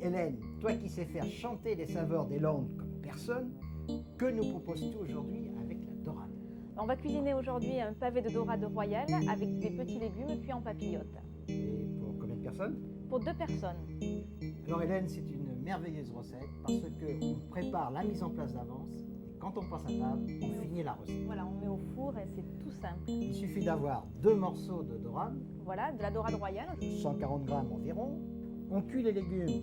Hélène, toi qui sais faire chanter les saveurs des Landes comme personne, que nous proposes-tu aujourd'hui avec la dorade? On va cuisiner aujourd'hui un pavé de dorade royale avec des petits légumes cuits en papillote. Et pour combien de personnes? Pour 2 personnes. Alors Hélène, c'est une merveilleuse recette parce qu'on prépare la mise en place d'avance et quand on passe à table, on finit la recette. Voilà, on met au four et c'est tout simple. Il suffit d'avoir 2 morceaux de dorade, Voilà, de la dorade royale. 140 grammes environ. On cuit les légumes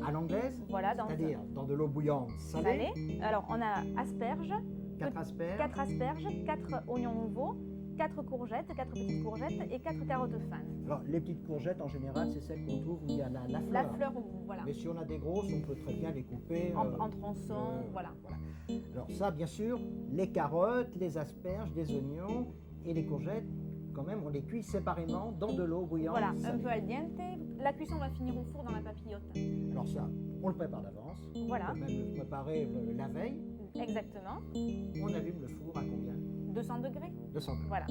à l'anglaise, Voilà, c'est-à-dire dans de l'eau bouillante salée, salé. Alors on a asperges, 4 asperges, 4 asperges, 4 oignons nouveaux, 4 courgettes, 4 petites courgettes et 4 carottes fines. Alors, les petites courgettes, en général, c'est celles qu'on trouve où il y a la fleur. La fleur, voilà, Mais si on a des grosses, on peut très bien les couper. en tronçons, voilà. Alors ça, bien sûr, les carottes, les asperges, les oignons et les courgettes, quand même, on les cuit séparément dans de l'eau bouillante. Voilà, un salée. peu al dente. La cuisson va finir au four dans la papillote. Alors ça, on le prépare d'avance. Voilà. On peut même le préparer la veille. Exactement. On allume le four à combien? 200 degrés. 200 degrés. Voilà.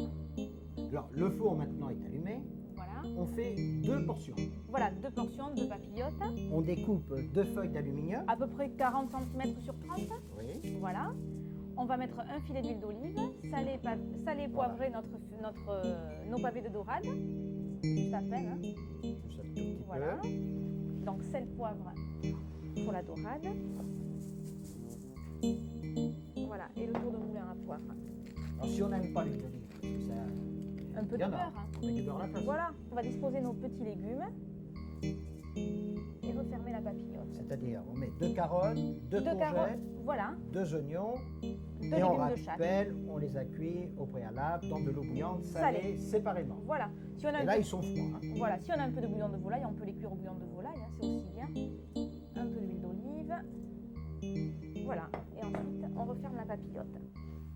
Alors, le four maintenant est allumé. Voilà. On fait 2 portions. Voilà, 2 portions, 2 papillotes. On découpe 2 feuilles d'aluminium. À peu près 40 cm sur 30. Oui. Voilà. On va mettre un filet d'huile d'olive, saler, poivrer nos pavés de dorade, juste à peine. Hein. Juste un tout petit Voilà. peu. Donc sel, poivre pour la dorade. Voilà, et le tour de moulin à poivre. Alors si on n'aime pas l'huile d'olive, parce que ça, Un peu il de y en a, beurre. Hein. on met du beurre à la place. Voilà, on va disposer nos petits légumes et refermer la papillote. C'est-à-dire, on met 2 carottes, 2 2 courgettes, carottes, voilà, 2 oignons, 2 et on légumes de chaque. rappelle, on les a cuits au préalable dans de l'eau bouillante Salée. salée séparément. Voilà. Si on a Et un là, peu- ils sont froids. Hein. Voilà, si on a un peu de bouillon de volaille, on peut les cuire au bouillon de volaille, hein, c'est aussi bien. Un peu d'huile d'olive. Voilà, et ensuite on referme la papillote.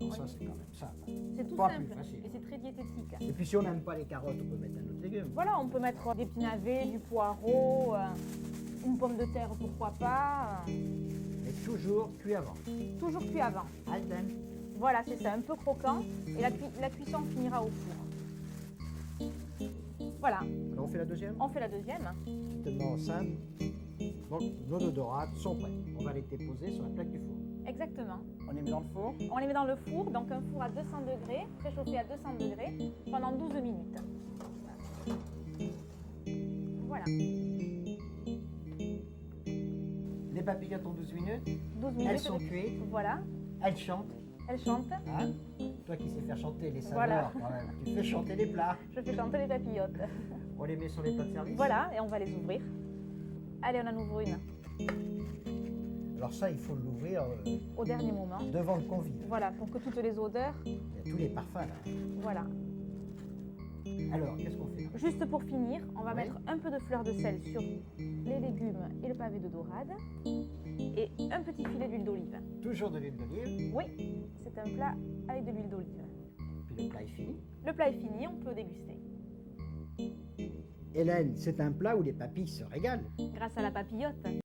Donc ça, c'est quand même ça. C'est tout Pas simple plus facile. et c'est très diététique. Et puis si on n'aime pas les carottes, on peut mettre un autre légume. Voilà, on peut mettre des petits navets, du poireau, une pomme de terre, pourquoi pas. Mais toujours cuit avant. Toujours cuit avant. Al dente. Voilà, c'est ça, un peu croquant et la cuisson finira au four. Voilà, Alors on fait la deuxième. on fait la deuxième. Tellement simple. Donc nos 2 dorades sont prêtes. On va les déposer sur la plaque du four. Exactement. On les met dans le four. On les met dans le four, donc un four à 200 degrés, préchauffé à 200 degrés, pendant 12 minutes. Voilà, Les papillotes ont 12 minutes. 12 minutes. Elles sont cuites. Voilà, Elles chantent. elles chantent. Hein, toi qui sais faire chanter les saveurs, Voilà. quand même, tu fais chanter les plats. Je fais chanter les papillotes. On les met sur les plats de service. Voilà, et on va les ouvrir. Allez, on en ouvre une Alors ça, il faut l'ouvrir au dernier moment. devant le convive. Voilà, pour que toutes les odeurs, Il y a tous les parfums là. voilà. Alors, qu'est-ce qu'on fait là? Juste pour finir, on va Oui. mettre un peu de fleur de sel sur les légumes et le pavé de dorade et un petit filet d'huile d'olive. Toujours de l'huile d'olive, Oui, c'est un plat avec de l'huile d'olive. puis le plat est fini. Le plat est fini, on peut déguster. Hélène, c'est un plat où les papilles se régalent. Grâce à la papillote.